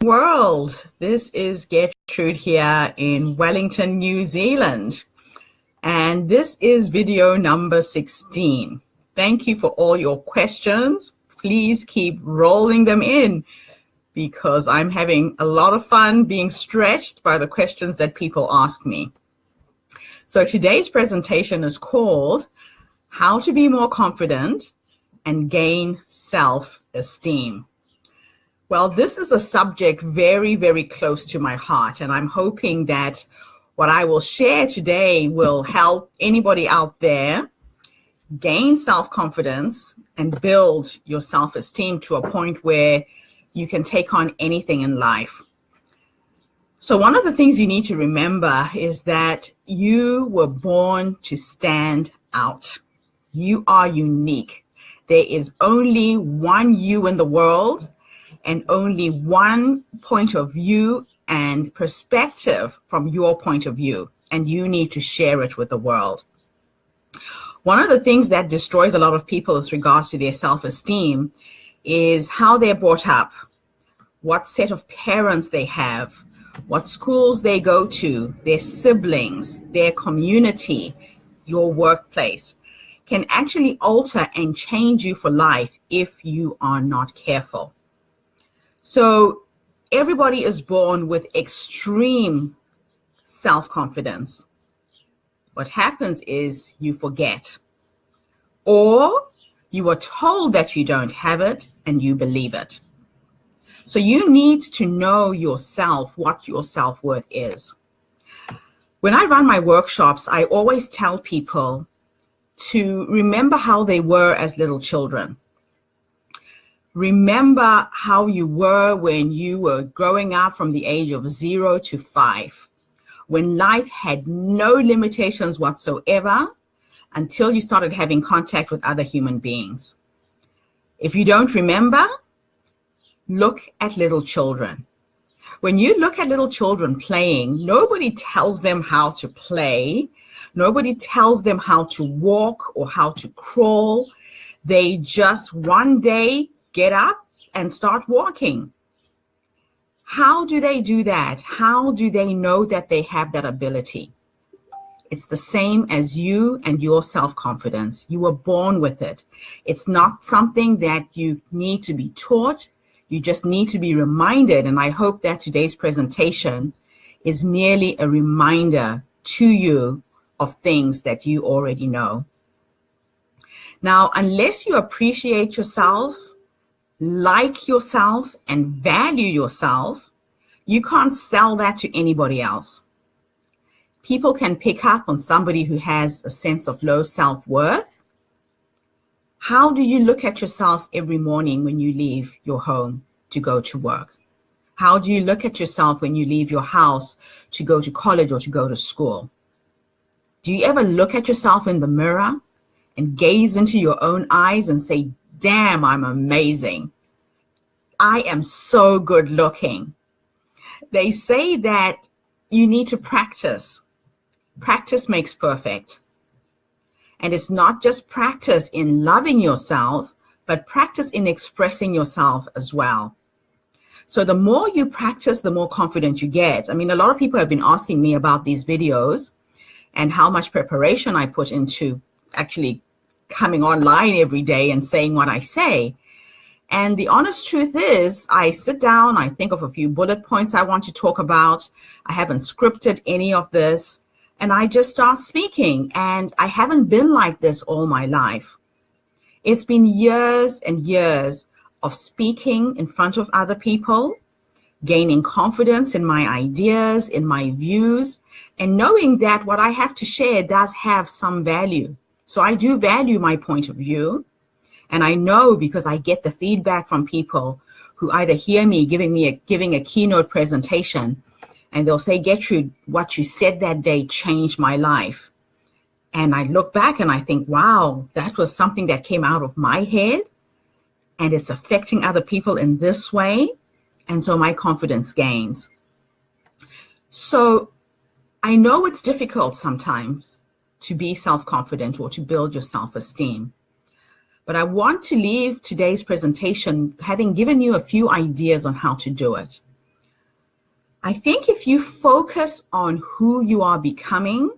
World. This is Gertrude here in Wellington, New Zealand. And this is video number 16. Thank you for all your questions. Please keep rolling them in because I'm having a lot of fun being stretched by the questions that people ask me. So today's presentation is called How to Be More Confident and Gain Self-Esteem. Well, this is a subject very, very close to my heart, and I'm hoping that what I will share today will help anybody out there gain self-confidence and build your self-esteem to a point where you can take on anything in life. So one of the things you need to remember is that you were born to stand out. You are unique. There is only one you in the world, and only one point of view and perspective from your point of view, and you need to share it with the world. One of the things that destroys a lot of people with regards to their self-esteem is how they're brought up, what set of parents they have, what schools they go to, their siblings, their community, your workplace can actually alter and change you for life if you are not careful. So everybody is born with extreme self-confidence. What happens is you forget, or you are told that you don't have it and you believe it. So you need to know yourself, what your self-worth is. When I run my workshops, I always tell people to remember how they were as little children. Remember how you were when you were growing up from the age of 0 to 5, when life had no limitations whatsoever until you started having contact with other human beings. If you don't remember, look at little children. When you look at little children playing, nobody tells them how to play. Nobody tells them how to walk or how to crawl. They just one day get up and start walking. How do they do that? How do they know that they have that ability? It's the same as you and your self-confidence. You were born with it. It's not something that you need to be taught. You just need to be reminded. And I hope that today's presentation is merely a reminder to you of things that you already know. Now, unless you appreciate yourself, like yourself, and value yourself, you can't sell that to anybody else. People can pick up on somebody who has a sense of low self-worth. How do you look at yourself every morning when you leave your home to go to work? How do you look at yourself when you leave your house to go to college or to go to school? Do you ever look at yourself in the mirror and gaze into your own eyes and say, damn, I'm amazing. I am so good looking. They say that you need to practice. Practice makes perfect. And it's not just practice in loving yourself, but practice in expressing yourself as well. So the more you practice, the more confident you get. I mean, a lot of people have been asking me about these videos and how much preparation I put into actually coming online every day and saying what I say. And the honest truth is, I sit down, I think of a few bullet points I want to talk about. I haven't scripted any of this, and I just start speaking. And I haven't been like this all my life. It's been years and years of speaking in front of other people, gaining confidence in my ideas, in my views, and knowing that what I have to share does have some value. So I do value my point of view, and I know because I get the feedback from people who either hear me giving a keynote presentation, and they'll say, Gertrude, what you said that day changed my life. And I look back and I think, wow, that was something that came out of my head, and it's affecting other people in this way. And so my confidence gains. So I know it's difficult sometimes to be self-confident or to build your self-esteem. But I want to leave today's presentation having given you a few ideas on how to do it. I think if you focus on who you are becoming,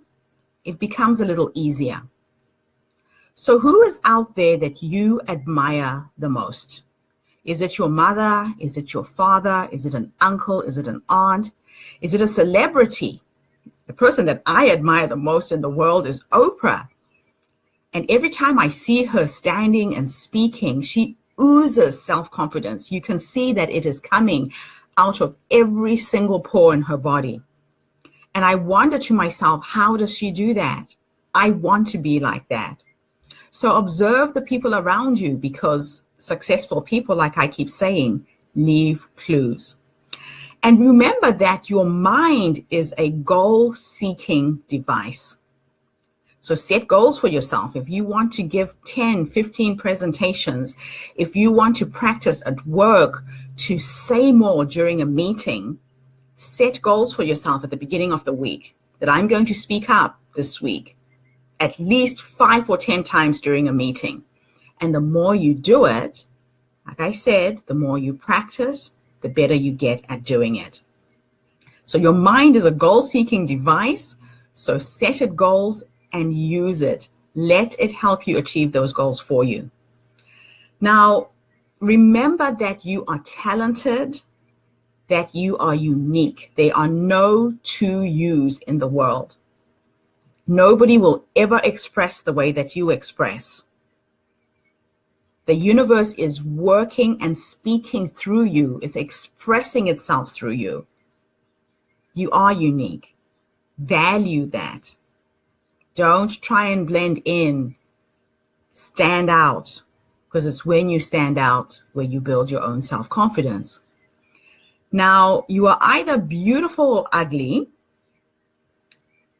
it becomes a little easier. So who is out there that you admire the most? Is it your mother? Is it your father? Is it an uncle? Is it an aunt? Is it a celebrity? The person that I admire the most in the world is Oprah. And every time I see her standing and speaking, she oozes self-confidence. You can see that it is coming out of every single pore in her body. And I wonder to myself, how does she do that? I want to be like that. So observe the people around you, because successful people, like I keep saying, leave clues. And remember that your mind is a goal-seeking device. So set goals for yourself. If you want to give 10, 15 presentations, if you want to practice at work to say more during a meeting, set goals for yourself at the beginning of the week that I'm going to speak up this week at least 5 or 10 times during a meeting. And the more you do it, like I said, the more you practice, the better you get at doing it. So your mind is a goal-seeking device. So set it goals and use it. Let it help you achieve those goals for you. Now, remember that you are talented, that you are unique. There are no two yous in the world. Nobody will ever express the way that you express. The universe is working and speaking through you. It's expressing itself through you. You are unique. Value that. Don't try and blend in. Stand out, because it's when you stand out where you build your own self-confidence. Now, you are either beautiful or ugly,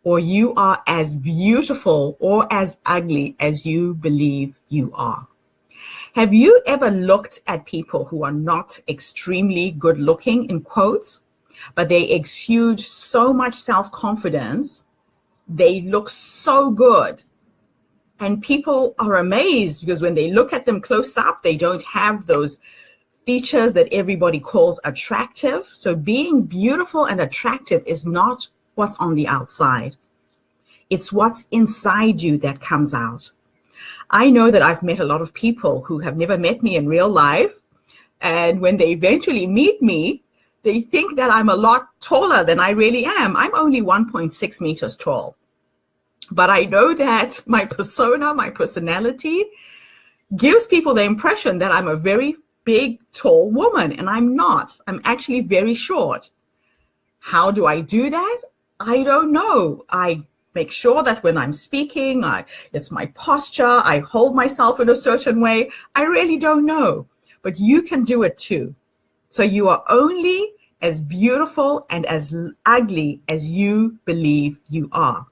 or you are as beautiful or as ugly as you believe you are. Have you ever looked at people who are not extremely good looking, in quotes, but they exude so much self-confidence? They look so good. And people are amazed because when they look at them close up, they don't have those features that everybody calls attractive. So being beautiful and attractive is not what's on the outside. It's what's inside you that comes out. I know that I've met a lot of people who have never met me in real life. And when they eventually meet me, they think that I'm a lot taller than I really am. I'm only 1.6 meters tall. But I know that my persona, my personality gives people the impression that I'm a very big, tall woman, and I'm not. I'm actually very short. How do I do that? I don't know. I make sure that when I'm speaking, it's my posture, I hold myself in a certain way. I really don't know, but you can do it too. So you are only as beautiful and as ugly as you believe you are.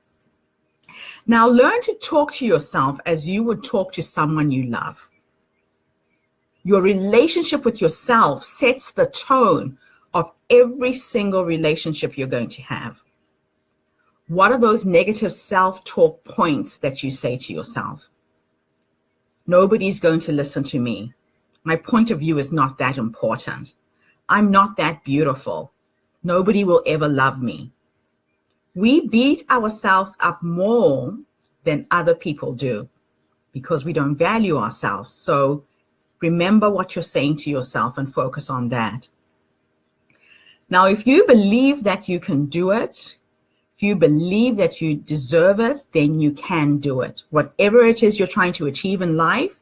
Now learn to talk to yourself as you would talk to someone you love. Your relationship with yourself sets the tone of every single relationship you're going to have. What are those negative self-talk points that you say to yourself? Nobody's going to listen to me. My point of view is not that important. I'm not that beautiful. Nobody will ever love me. We beat ourselves up more than other people do because we don't value ourselves. So remember what you're saying to yourself and focus on that. Now, if you believe that you can do it, if you believe that you deserve it, then you can do it. Whatever it is you're trying to achieve in life,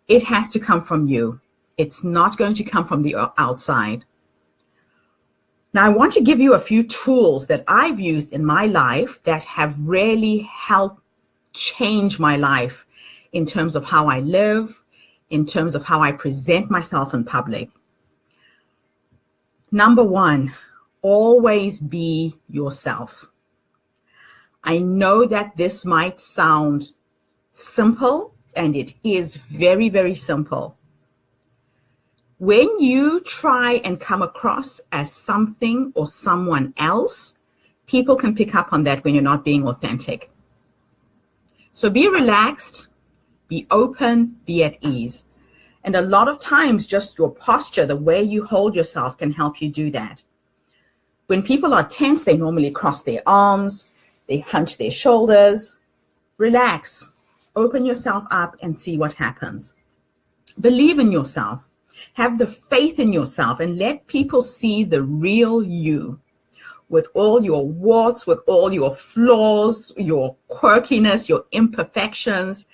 it has to come from you. It's not going to come from the outside. Now, I want to give you a few tools that I've used in my life that have really helped change my life in terms of how I live, in terms of how I present myself in public. Number one, always be yourself. I know that this might sound simple, and it is very, very simple. When you try and come across as something or someone else, people can pick up on that when you're not being authentic. So be relaxed, be open, be at ease. And a lot of times, just your posture, the way you hold yourself can help you do that. When people are tense, they normally cross their arms, they hunch their shoulders. Relax, open yourself up and see what happens. Believe in yourself, have the faith in yourself, and let people see the real you with all your warts, with all your flaws, your quirkiness, your imperfections,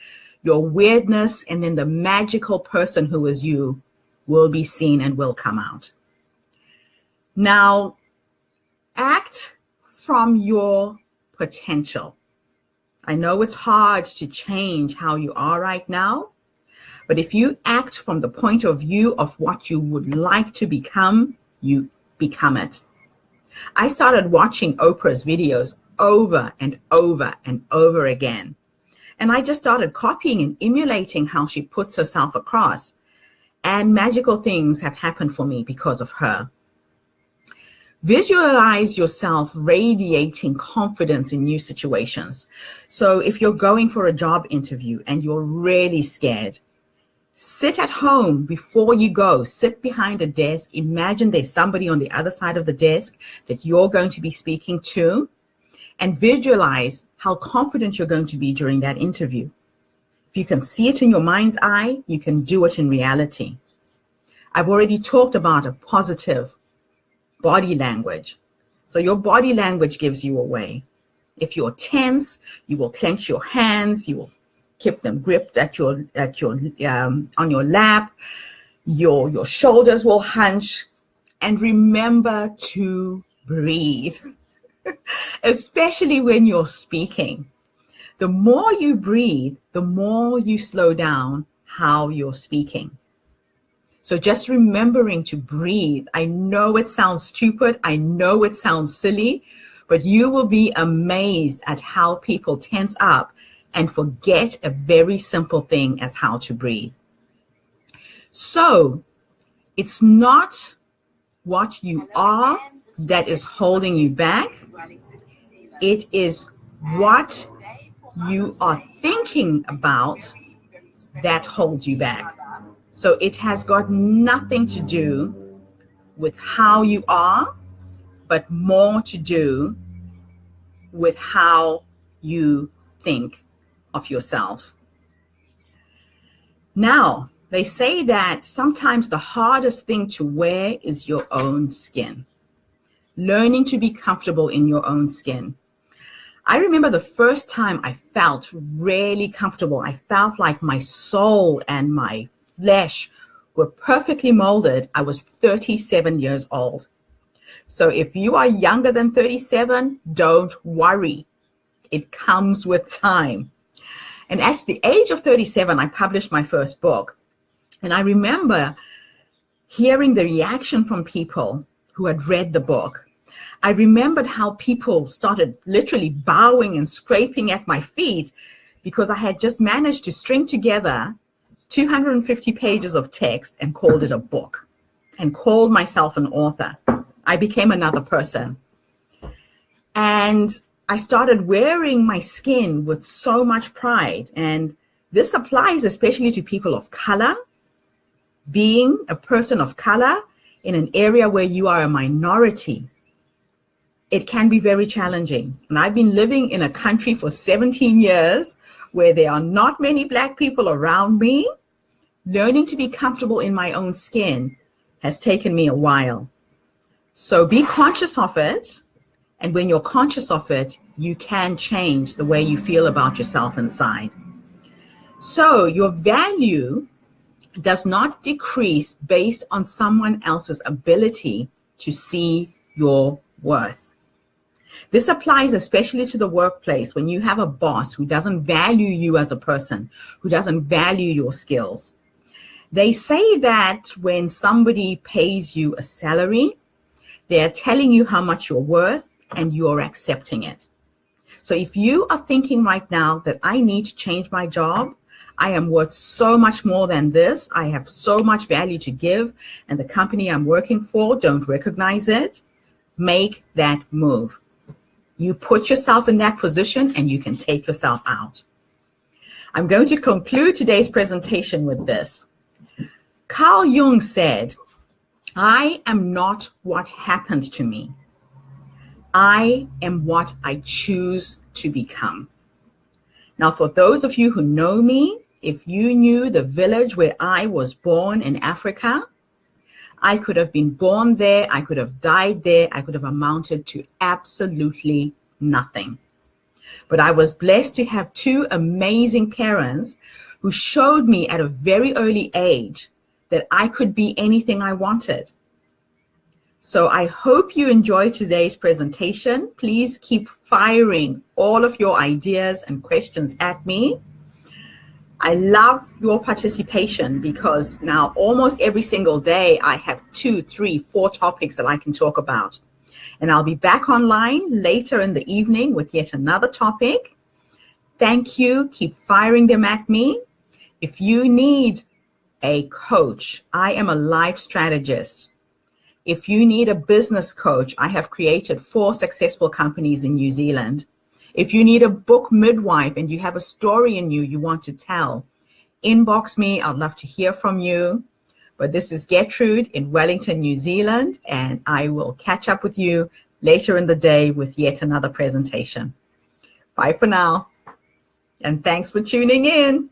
your weirdness, and then the magical person who is you will be seen and will come out. Now, act from your potential. I know it's hard to change how you are right now, but if you act from the point of view of what you would like to become, you become it. I started watching Oprah's videos over and over and over again. And I just started copying and emulating how she puts herself across. And magical things have happened for me because of her. Visualize yourself radiating confidence in new situations. So if you're going for a job interview and you're really scared, sit at home before you go. Sit behind a desk. Imagine there's somebody on the other side of the desk that you're going to be speaking to, and visualize how confident you're going to be during that interview. If you can see it in your mind's eye, you can do it in reality. I've already talked about a positive body language. So your body language gives you away. If you're tense, you will clench your hands, you will keep them gripped on your lap, your shoulders will hunch, and remember to breathe, especially when you're speaking. The more you breathe, the more you slow down how you're speaking. So just remembering to breathe. I know it sounds stupid. I know it sounds silly, but you will be amazed at how people tense up and forget a very simple thing as how to breathe. So it's not what you are that is holding you back. It is what you are thinking about that holds you back. So it has got nothing to do with how you are, but more to do with how you think of yourself. Now, they say that sometimes the hardest thing to wear is your own skin. Learning to be comfortable in your own skin. I remember the first time I felt really comfortable. I felt like my soul and my flesh were perfectly molded. I was 37 years old. So if you are younger than 37, don't worry. It comes with time. And at the age of 37, I published my first book. And I remember hearing the reaction from people who had read the book. I remembered how people started literally bowing and scraping at my feet because I had just managed to string together 250 pages of text and called it a book and called myself an author. I became another person. And I started wearing my skin with so much pride. And this applies especially to people of color. Being a person of color in an area where you are a minority, it can be very challenging. And I've been living in a country for 17 years where there are not many Black people around me. Learning to be comfortable in my own skin has taken me a while. So be conscious of it. And when you're conscious of it, you can change the way you feel about yourself inside. So your value does not decrease based on someone else's ability to see your worth. This applies especially to the workplace when you have a boss who doesn't value you as a person, who doesn't value your skills. They say that when somebody pays you a salary, they're telling you how much you're worth and you're accepting it. So if you are thinking right now that I need to change my job, I am worth so much more than this, I have so much value to give, and the company I'm working for don't recognize it, make that move. You put yourself in that position and you can take yourself out. I'm going to conclude today's presentation with this. Carl Jung said, I am not what happens to me. I am what I choose to become. Now, for those of you who know me, if you knew the village where I was born in Africa, I could have been born there, I could have died there, I could have amounted to absolutely nothing. But I was blessed to have two amazing parents who showed me at a very early age that I could be anything I wanted. So I hope you enjoyed today's presentation. Please keep firing all of your ideas and questions at me. I love your participation because now almost every single day I have 2, 3, 4 topics that I can talk about. And I'll be back online later in the evening with yet another topic. Thank you. Keep firing them at me. If you need a coach, I am a life strategist. If you need a business coach, I have created 4 successful companies in New Zealand. If you need a book midwife and you have a story in you want to tell, inbox me. I'd love to hear from you. But this is Gertrude in Wellington, New Zealand, and I will catch up with you later in the day with yet another presentation. Bye for now, and thanks for tuning in.